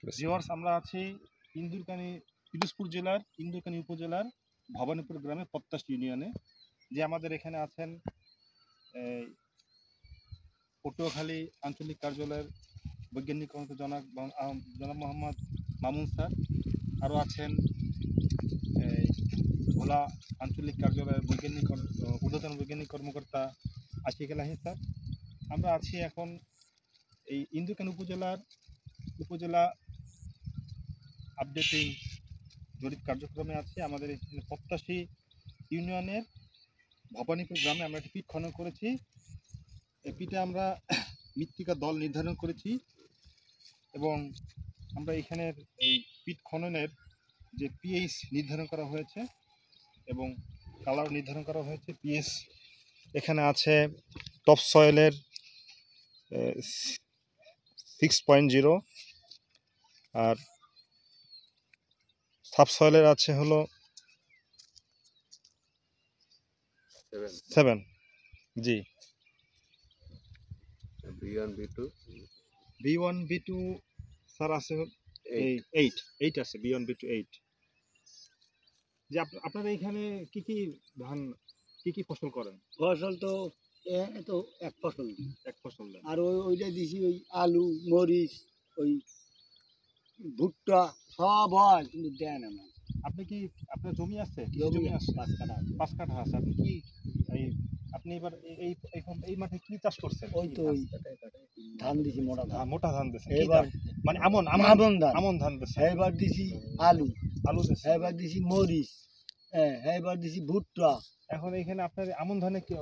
Viewers, আমরা আছি ইন্দুরকানী পিরোজপুর জেলার ইন্দুরকানী উপজেলার ভবানীপুর গ্রামে পত্তাশ ইউনিয়নে। যে আমাদের এখানে আছেন পটুয়াখালী আঞ্চলিক কার্যালয়ের বৈজ্ঞানিক জনাব মোহাম্মদ মামুন স্যার, আরও আছেন ভোলা আঞ্চলিক কার্যালয়ের ঊর্ধ্বতন বৈজ্ঞানিক কর্মকর্তা আশিক এলাহি স্যার। আমরা আছি এখন এই ইন্দুরকানী উপজেলা আপডেটিং জরিপ কার্যক্রমে আছে। আমাদের এখানে পত্তাশী ইউনিয়নের ভবানীপুর গ্রামে আমরা একটি পিট খনন করেছি। এই পিটে আমরা মৃত্তিকা দল নির্ধারণ করেছি এবং আমরা এখানের এই পিট খননের যে পিএইচ নির্ধারণ করা হয়েছে এবং কালার নির্ধারণ করা হয়েছে। পিএইচ এখানে আছে টপ সয়েলের 6.0 আর সাবসয়েলের আছে হলো 7। জি, B1 B2 স্যার আছে 8 আছে। B1 B2 8। যে আপনারা এখানে কি কি ধান কি ফসল করেন? ফসল তো তো এক ফসল দেন। আর ওইটা দিছি ওই আলু, মরিচ, ওই ভুট্টা সব হয়, কিন্তু দেয় না। আপনি কি আপনার জমি আছে? জমি আছে 5 কাঠা আছে। আপনি কি আপনি এবার এই মাঠে কি চাষ করছেন? ওই তো ওই ধান দিছি, মোটা ধান দিছেন। এবার মানে আমন ধান দিছেন। এবার দিছি আলু দিছি, এবার দিছি মরিচ, এবার দিছি ভুট্টা। এখন এখানে আপনার আমন ধানে কি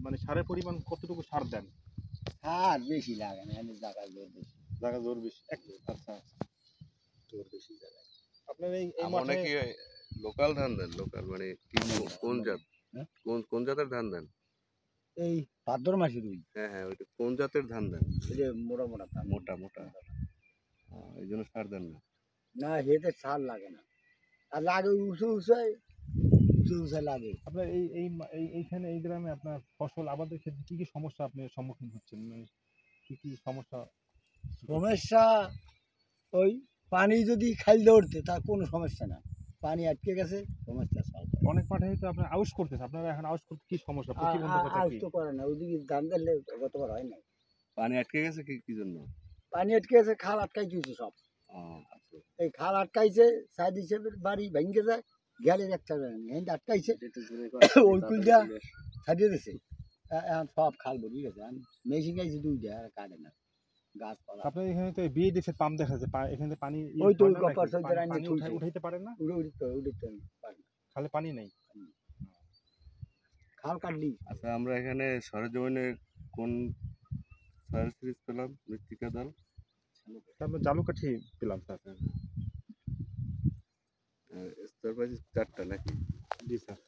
মানে সারের পরিমাণ কতটুকু সার দেন? সার বেশি লাগে না, জায়গা জোর বেশি। আচ্ছা, জোর বেশি জায়গায়। আপনার এই মাঠে কি লোকাল ধান দেন? লোকাল মানে কোন জাত? কোন জাতের ধান দেন? এই ভাদ্র মাসে রুই। হ্যাঁ, ওইটা কোন জাতের ধান দেন? এই যে মোটা ধান। মোটা। এই জন্য সার দেন না? না, এতে সার লাগে না। আর লাগে উঁচু লাগে। আপনার এইখানে এই গ্রামে আপনার ফসল আবাদের ক্ষেত্রে কি সমস্যা আপনি সম্মুখীন হচ্ছেন? মানে কি সমস্যা? ওই পানি যদি খাল দৌড়তে তার কোনো সমস্যা না, পানি আটকে গেছে সমস্যা সলভ। অনেক মাঠে তো আপনার আউশ করতেছে, আপনারা এখন আউশ করতে কি সমস্যা? আউশ তো করে না, ওইদিকে ধান দিলে গতবার হয় না। পানি আটকে গেছে কি জন্য? পানি আটকে গেছে, খাল আটকাই দিয়েছে সব। এই খাল আটকাইছে, সাইড হিসেবে বাড়ি ভেঙে যায়, গেলের একটা আটকাইছে, ওই কুলটা ছাড়িয়ে দিয়েছে। এখন সব খাল ভরিয়ে গেছে। মেশিন গাইছে 2টা, আর কাটে না গাছপালা। আপনার এখানে তো বিএডিএফ এর পাম্প দেখা যায়, এখানে পানি ওই তো উঠাইতে পারেন না? উঠতে পারে না, খালে পানি নেই, খাল কাটলি। আচ্ছা, আমরা এখানে সরেজমিনে কোন সয়েল সিরিজ পেলাম? মৃত্তিকা দল, তারপর জালুকাঠি পেলাম স্যার। স্তর পাইছি 4টা নাকি? জি স্যার।